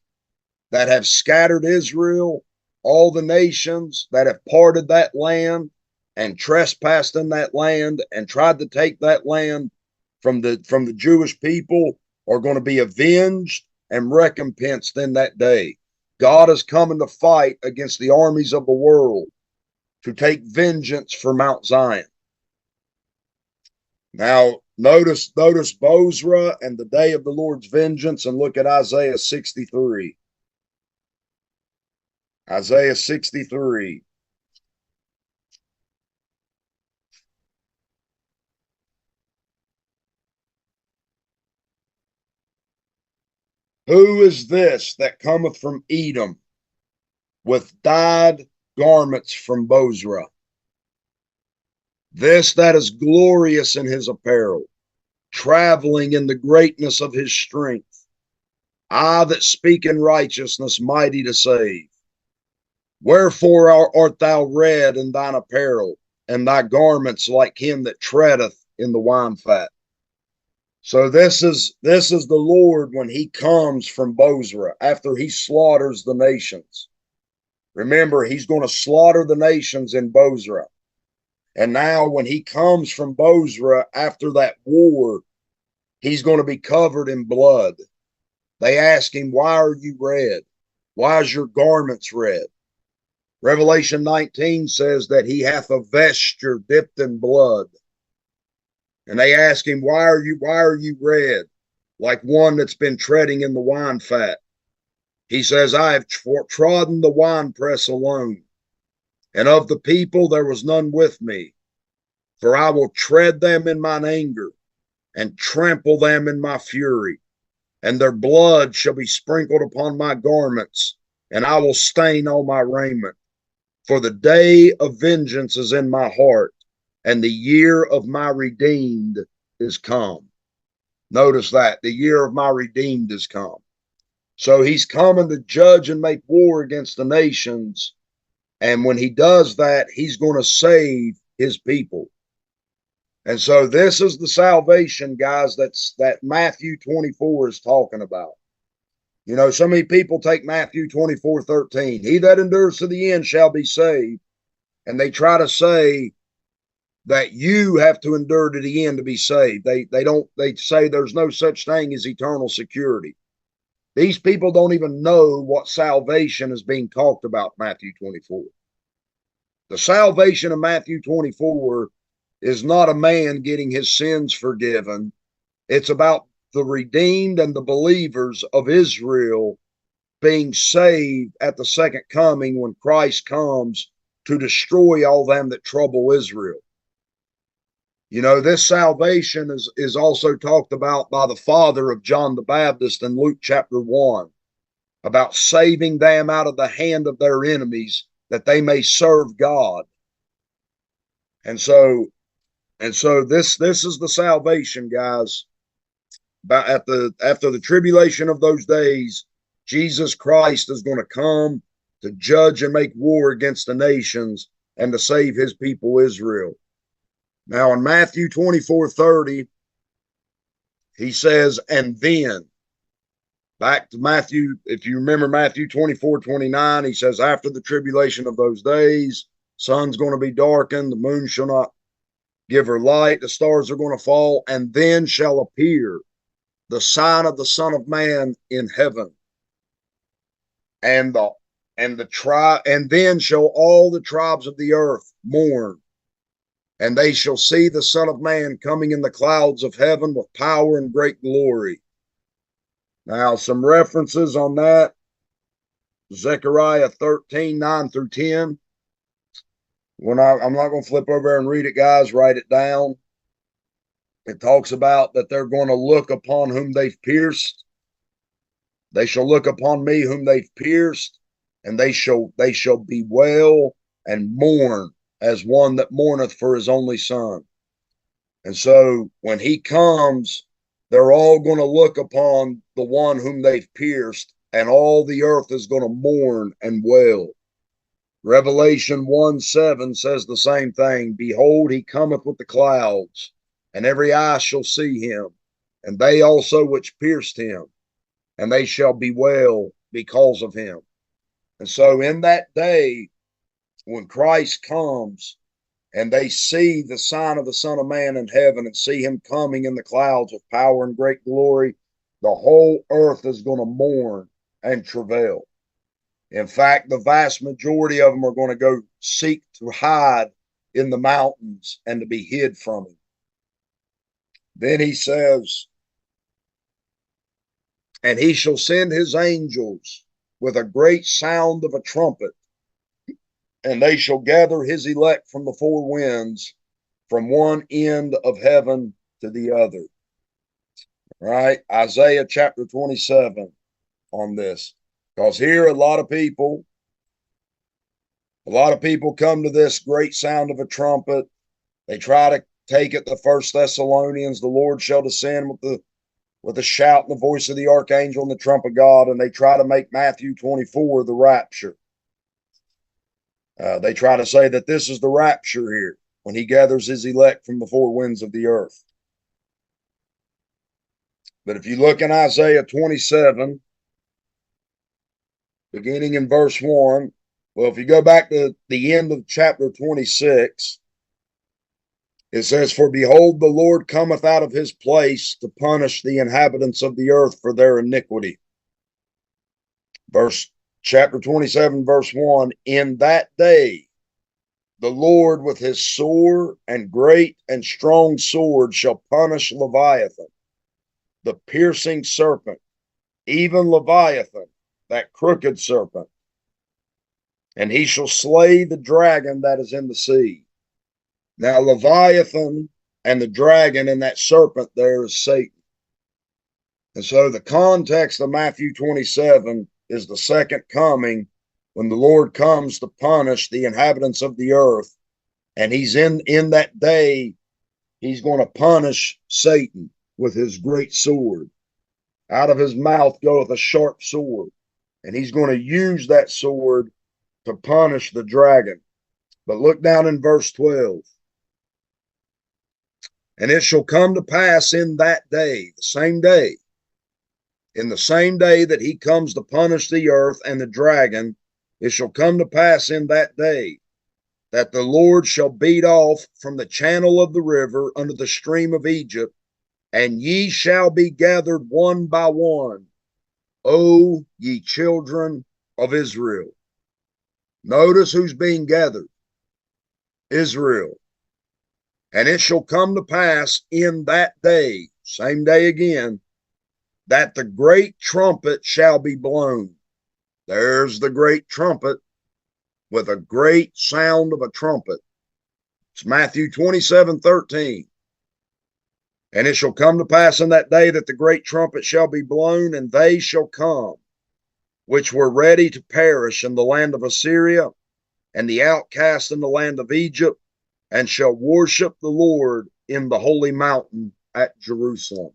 that have scattered Israel, all the nations that have parted that land and trespassed in that land and tried to take that land from the Jewish people are going to be avenged and recompensed in that day. God is coming to fight against the armies of the world to take vengeance for Mount Zion. Now, notice Bozrah and the day of the Lord's vengeance, and look at Isaiah 63. Isaiah 63. Who is this that cometh from Edom with dyed garments from Bozrah? This that is glorious in his apparel, traveling in the greatness of his strength. I that speak in righteousness, mighty to save. Wherefore art thou red in thine apparel, and thy garments like him that treadeth in the wine fat? So this is the Lord when he comes from Bozrah after he slaughters the nations. Remember, he's going to slaughter the nations in Bozrah. And now when he comes from Bozrah after that war, he's going to be covered in blood. They ask him, why are you red? Why is your garments red? Revelation 19 says that he hath a vesture dipped in blood. And they ask him, why are you red? Like one that's been treading in the wine fat. He says, I have trodden the winepress alone, and of the people there was none with me. For I will tread them in mine anger, and trample them in my fury. And their blood shall be sprinkled upon my garments, and I will stain all my raiment. For the day of vengeance is in my heart, and the year of my redeemed is come. Notice that, the year of my redeemed is come. So he's coming to judge and make war against the nations. And when he does that, he's going to save his people. And so this is the salvation, guys, that Matthew 24 is talking about. You know, so many people take Matthew 24:13. He that endures to the end shall be saved. And they try to say that you have to endure to the end to be saved. They say there's no such thing as eternal security. These people don't even know what salvation is being talked about in Matthew 24. The salvation of Matthew 24 is not a man getting his sins forgiven. It's about the redeemed and the believers of Israel being saved at the second coming when Christ comes to destroy all them that trouble Israel. You know, this salvation is also talked about by the father of John the Baptist in Luke chapter 1, about saving them out of the hand of their enemies that they may serve God. And so this is the salvation, guys. After the tribulation of those days, Jesus Christ is going to come to judge and make war against the nations and to save his people Israel. Now in Matthew 24:30, he says, and then, back to Matthew, if you remember Matthew 24:29, he says, after the tribulation of those days, sun's going to be darkened, the moon shall not give her light, the stars are going to fall, and then shall appear the sign of the Son of Man in heaven. And then shall all the tribes of the earth mourn, and they shall see the Son of Man coming in the clouds of heaven with power and great glory. Now, some references on that. Zechariah 13:9-10. I'm not going to flip over there and read it, guys. Write it down. It talks about that they're going to look upon whom they've pierced. They shall look upon me whom they've pierced, and they shall bewail and mourn as one that mourneth for his only son. And so when he comes, they're all going to look upon the one whom they've pierced, and all the earth is going to mourn and wail. Revelation 1:7 says the same thing. Behold, he cometh with the clouds, and every eye shall see him, and they also which pierced him, and they shall bewail because of him. And so in that day, when Christ comes and they see the sign of the Son of Man in heaven and see him coming in the clouds with power and great glory, the whole earth is going to mourn and travail. In fact, the vast majority of them are going to go seek to hide in the mountains and to be hid from him. Then he says, and he shall send his angels with a great sound of a trumpet, and they shall gather his elect from the four winds, from one end of heaven to the other. Right? Isaiah chapter 27 on this. Because here a lot of people come to this great sound of a trumpet. They try to take it to 1 Thessalonians, the Lord shall descend with a shout and the voice of the archangel and the trump of God, and they try to make Matthew 24 the rapture. They try to say that this is the rapture here, when he gathers his elect from the four winds of the earth. But if you look in Isaiah 27, beginning in verse 1, Well, if you go back to the end of chapter 26, it says, "For behold, the Lord cometh out of his place to punish the inhabitants of the earth for their iniquity." Chapter 27, verse 1, "In that day the Lord with his sore and great and strong sword shall punish Leviathan, the piercing serpent, even Leviathan, that crooked serpent. And he shall slay the dragon that is in the sea." Now, Leviathan and the dragon and that serpent there is Satan. And so the context of Matthew 27 is the second coming, when the Lord comes to punish the inhabitants of the earth. And he's in that day, he's going to punish Satan with his great sword. Out of his mouth goeth a sharp sword. And he's going to use that sword to punish the dragon. But look down in verse 12. "And it shall come to pass in that day," the same day, "in the same day that he comes to punish the earth and the dragon, it shall come to pass in that day that the Lord shall beat off from the channel of the river under the stream of Egypt, and ye shall be gathered one by one, O ye children of Israel." Notice who's being gathered: Israel. "And it shall come to pass in that day," same day again, "that the great trumpet shall be blown." There's the great trumpet, with a great sound of a trumpet. It's Matthew 27:13. "And it shall come to pass in that day that the great trumpet shall be blown, and they shall come, which were ready to perish in the land of Assyria, and the outcast in the land of Egypt, and shall worship the Lord in the holy mountain at Jerusalem."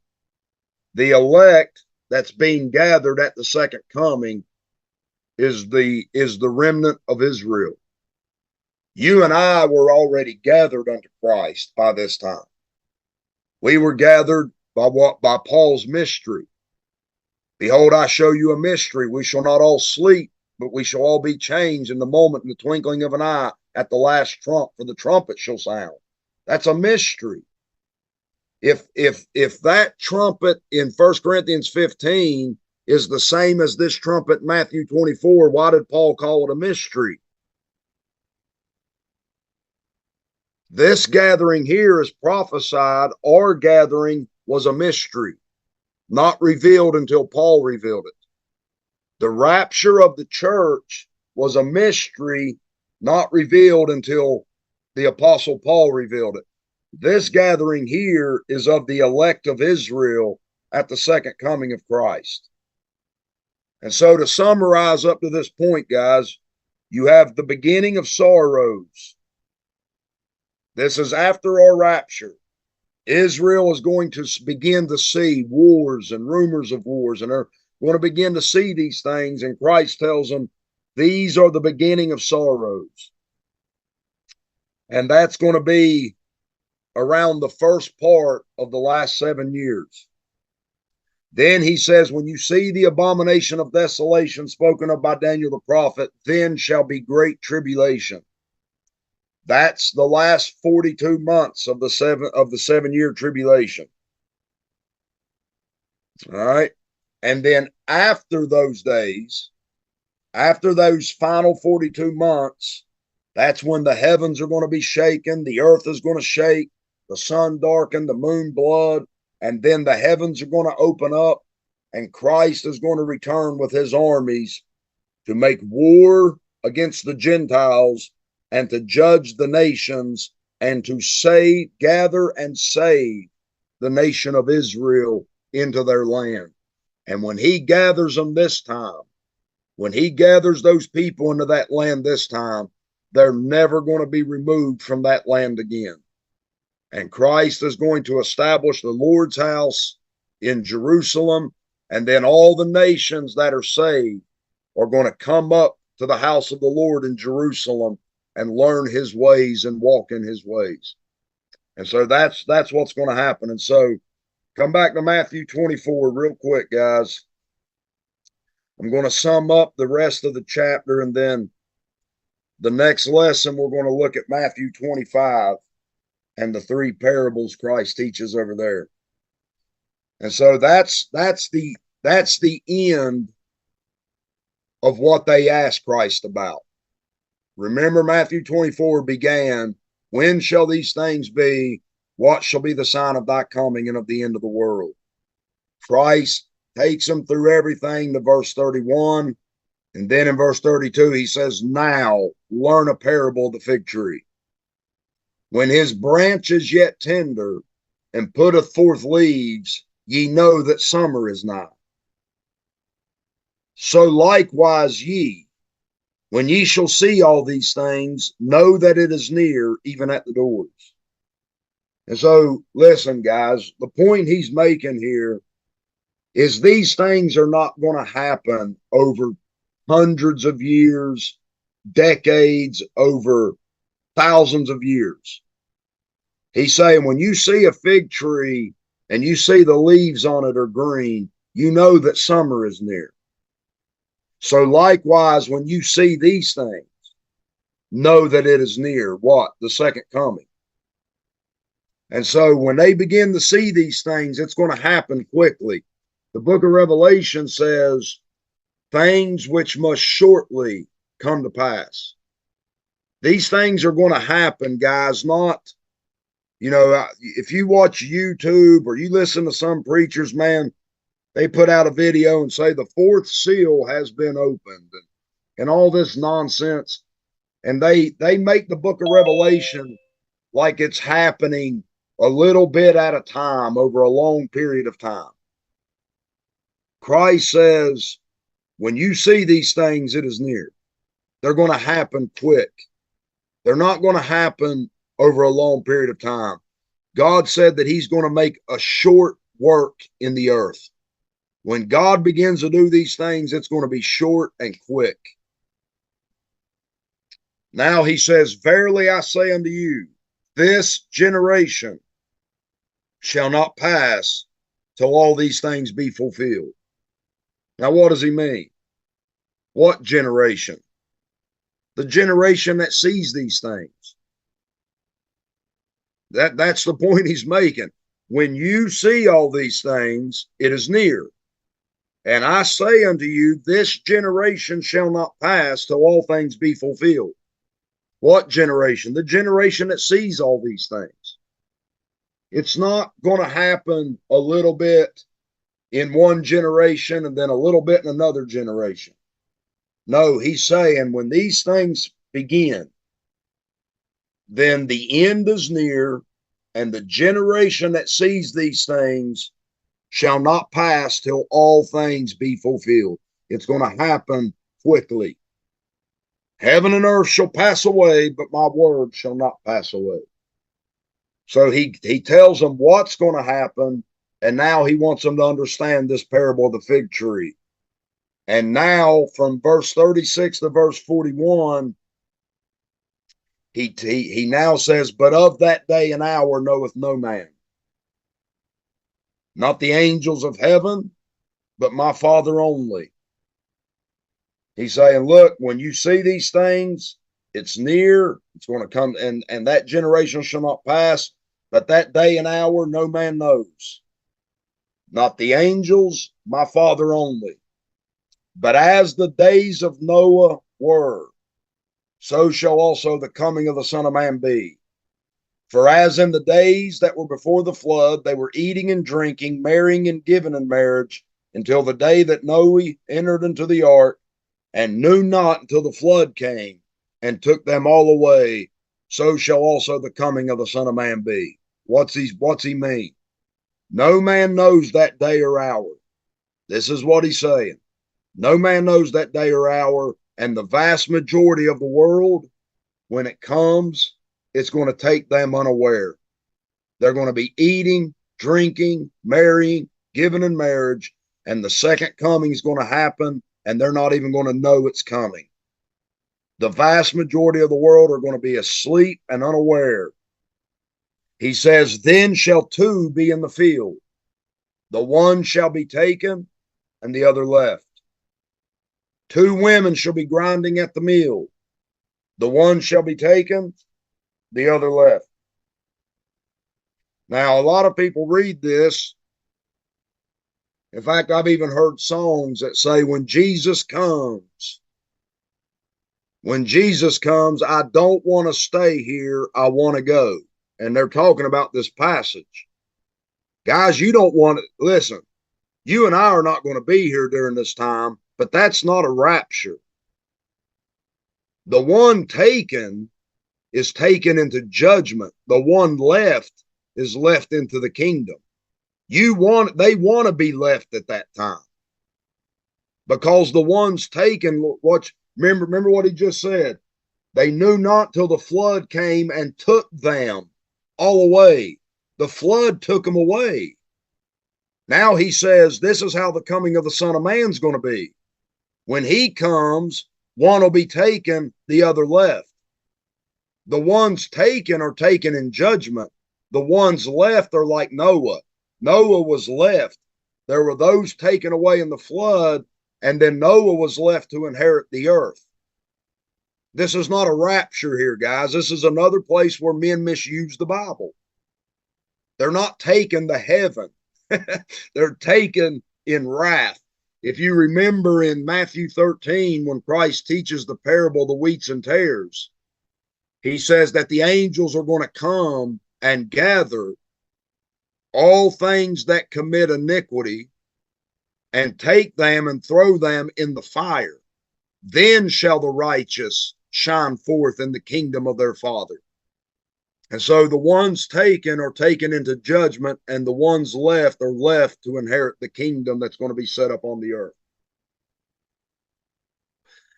The elect that's being gathered at the second coming is the remnant of Israel. You and I were already gathered unto Christ by this time. We were gathered by Paul's mystery. "Behold, I show you a mystery. We shall not all sleep, but we shall all be changed in the moment, in the twinkling of an eye, at the last trump, for the trumpet shall sound." That's a mystery. If that trumpet in 1 Corinthians 15 is the same as this trumpet in Matthew 24, why did Paul call it a mystery? This gathering here is prophesied. Our gathering was a mystery, not revealed until Paul revealed it. The rapture of the church was a mystery, not revealed until the Apostle Paul revealed it. This gathering here is of the elect of Israel at the second coming of Christ. And so, to summarize up to this point, guys, you have the beginning of sorrows. This is after our rapture. Israel is going to begin to see wars and rumors of wars, and they're going to begin to see these things. And Christ tells them, these are the beginning of sorrows. And that's going to be around the first part of the last 7 years. Then he says, when you see the abomination of desolation spoken of by Daniel the prophet, then shall be great tribulation. That's the last 42 months of the 7-year tribulation. All right. And then after those days, after those final 42 months, that's when the heavens are going to be shaken, the earth is going to shake, the sun darkened, the moon blood, and then the heavens are going to open up, and Christ is going to return with his armies to make war against the Gentiles and to judge the nations and to gather and save the nation of Israel into their land. And when he gathers them this time, when he gathers those people into that land this time, they're never going to be removed from that land again. And Christ is going to establish the Lord's house in Jerusalem, and then all the nations that are saved are going to come up to the house of the Lord in Jerusalem and learn his ways and walk in his ways. And so that's what's going to happen. And so come back to Matthew 24 real quick, guys. I'm going to sum up the rest of the chapter, and then the next lesson, we're going to look at Matthew 25 and the three parables Christ teaches over there. And so that's the end of what they asked Christ about. Remember, Matthew 24 began, when shall these things be? What shall be the sign of thy coming and of the end of the world? Christ takes them through everything to verse 31. And then in verse 32, he says, now learn a parable of the fig tree. When his branch is yet tender and putteth forth leaves, ye know that summer is nigh. So likewise ye, when ye shall see all these things, know that it is near, even at the doors. And so, listen, guys, the point he's making here is these things are not going to happen over hundreds of years, decades, over thousands of years. He's saying when you see a fig tree and you see the leaves on it are green, you know that summer is near. So likewise, when you see these things, know that it is near. What? The second coming. And so when they begin to see these things, it's going to happen quickly. The book of Revelation says, things which must shortly come to pass. These things are going to happen, guys, not, if you watch YouTube or you listen to some preachers, man, they put out a video and say the fourth seal has been opened and all this nonsense. And they make the book of Revelation like it's happening a little bit at a time over a long period of time. Christ says, when you see these things, it is near. They're going to happen quick. They're not going to happen over a long period of time. God said that he's going to make a short work in the earth. When God begins to do these things, it's going to be short and quick. Now he says, verily I say unto you, this generation shall not pass till all these things be fulfilled. Now, what does he mean? What generation? The generation that sees these things. That's the point he's making. When you see all these things, it is near. And I say unto you, this generation shall not pass till all things be fulfilled. What generation? The generation that sees all these things. It's not going to happen a little bit in one generation and then a little bit in another generation. No, he's saying when these things begin, then the end is near, and the generation that sees these things shall not pass till all things be fulfilled. It's going to happen quickly. Heaven and earth shall pass away, but my word shall not pass away. So he tells them what's going to happen, and now he wants them to understand this parable of the fig tree. And now from verse 36 to verse 41, he now says, but of that day and hour knoweth no man. Not the angels of heaven, but my Father only. He's saying, look, when you see these things, it's near, it's going to come, and that generation shall not pass, but that day and hour no man knows. Not the angels, my Father only. But as the days of Noah were, so shall also the coming of the Son of Man be. For as in the days that were before the flood, they were eating and drinking, marrying and giving in marriage, until the day that Noah entered into the ark, and knew not until the flood came, and took them all away, so shall also the coming of the Son of Man be. What's he mean? No man knows that day or hour. This is what he's saying. No man knows that day or hour, and the vast majority of the world, when it comes, it's going to take them unaware. They're going to be eating, drinking, marrying, giving in marriage, and the second coming is going to happen, and they're not even going to know it's coming. The vast majority of the world are going to be asleep and unaware. He says, then shall two be in the field. The one shall be taken, and the other left. Two women shall be grinding at the mill. The one shall be taken, the other left. Now, a lot of people read this. In fact, I've even heard songs that say, when Jesus comes, I don't want to stay here. I want to go. And they're talking about this passage. Guys, you don't want to listen. You and I are not going to be here during this time, but that's not a rapture. The one taken is taken into judgment. The one left is left into the kingdom. They want to be left at that time. Because the one's taken, remember what he just said. They knew not till the flood came and took them all away. The flood took them away. Now he says, this is how the coming of the Son of Man's going to be. When he comes, one will be taken, the other left. The ones taken are taken in judgment. The ones left are like Noah. Noah was left. There were those taken away in the flood, and then Noah was left to inherit the earth. This is not a rapture here, guys. This is another place where men misuse the Bible. They're not taken to heaven. They're taken in wrath. If you remember in Matthew 13, when Christ teaches the parable of the wheats and tares, he says that the angels are going to come and gather all things that commit iniquity and take them and throw them in the fire. Then shall the righteous shine forth in the kingdom of their Father. And so the ones taken are taken into judgment, and the ones left are left to inherit the kingdom that's going to be set up on the earth.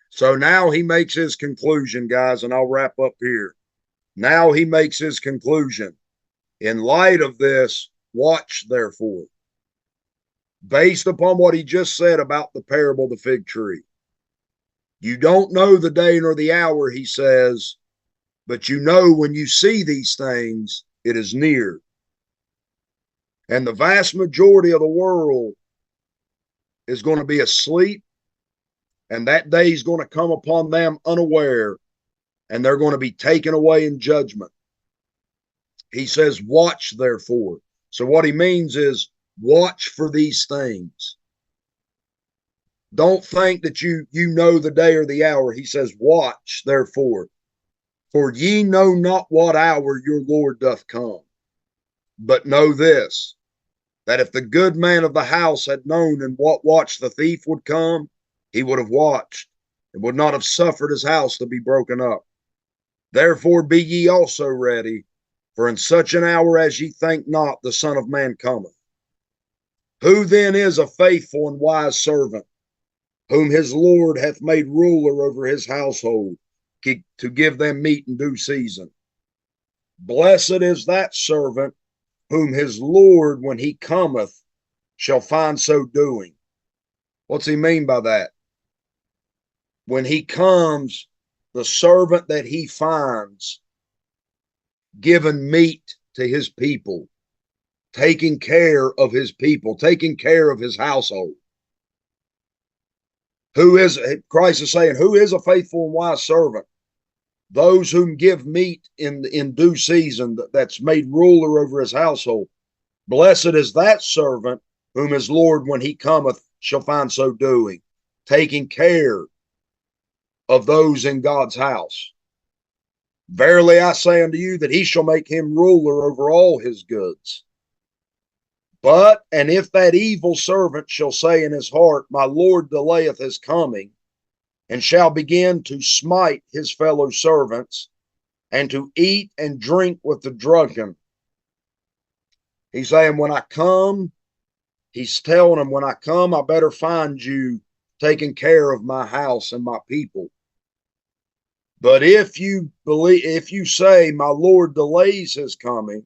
So now he makes his conclusion, guys, and I'll wrap up here. Now he makes his conclusion. In light of this, watch therefore. Based upon what he just said about the parable of the fig tree. You don't know the day nor the hour, he says, but you know when you see these things, it is near. And the vast majority of the world is going to be asleep, and that day is going to come upon them unaware, and they're going to be taken away in judgment. He says, watch therefore. So what he means is watch for these things. Don't think that you know the day or the hour. He says, watch therefore. For ye know not what hour your Lord doth come. But know this, that if the good man of the house had known in what watch the thief would come, he would have watched, and would not have suffered his house to be broken up. Therefore be ye also ready, for in such an hour as ye think not, the Son of Man cometh. Who then is a faithful and wise servant, whom his Lord hath made ruler over his household, to give them meat in due season? Blessed is that servant whom his Lord, when he cometh, shall find so doing. What's he mean by that? When he comes, the servant that he finds giving meat to his people, taking care of his people, taking care of his household. Christ is saying, who is a faithful and wise servant? Those whom give meat in due season, that's made ruler over his household. Blessed is that servant whom his Lord, when he cometh, shall find so doing, taking care of those in God's house. Verily I say unto you that he shall make him ruler over all his goods. And if that evil servant shall say in his heart, my Lord delayeth his coming, and shall begin to smite his fellow servants, and to eat and drink with the drunken. He's saying, when I come, he's telling them, when I come, I better find you taking care of my house and my people. But if you say, my Lord delays his coming,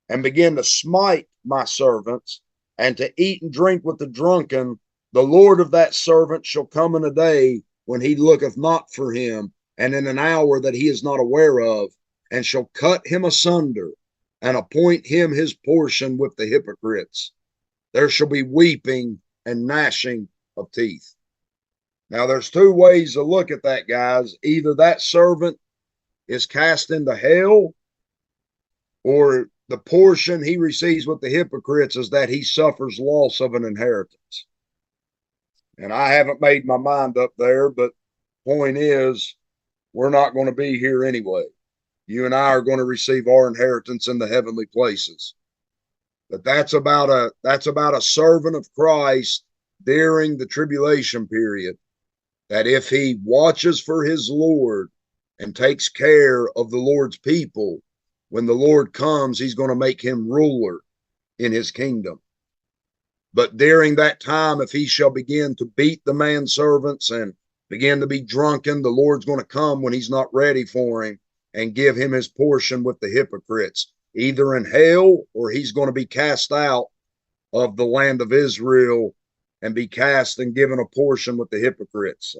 and begin to smite my servants, and to eat and drink with the drunken, the Lord of that servant shall come in a day when he looketh not for him, and in an hour that he is not aware of, and shall cut him asunder, and appoint him his portion with the hypocrites. There shall be weeping and gnashing of teeth. Now, there's two ways to look at that, guys. Either that servant is cast into hell, or the portion he receives with the hypocrites is that he suffers loss of an inheritance. And I haven't made my mind up there, but point is, we're not going to be here anyway. You and I are going to receive our inheritance in the heavenly places. But that's about a servant of Christ during the tribulation period, that if he watches for his Lord and takes care of the Lord's people, when the Lord comes, he's going to make him ruler in his kingdom. But during that time, if he shall begin to beat the manservants and begin to be drunken, the Lord's going to come when he's not ready for him and give him his portion with the hypocrites, either in hell, or he's going to be cast out of the land of Israel and be cast and given a portion with the hypocrites.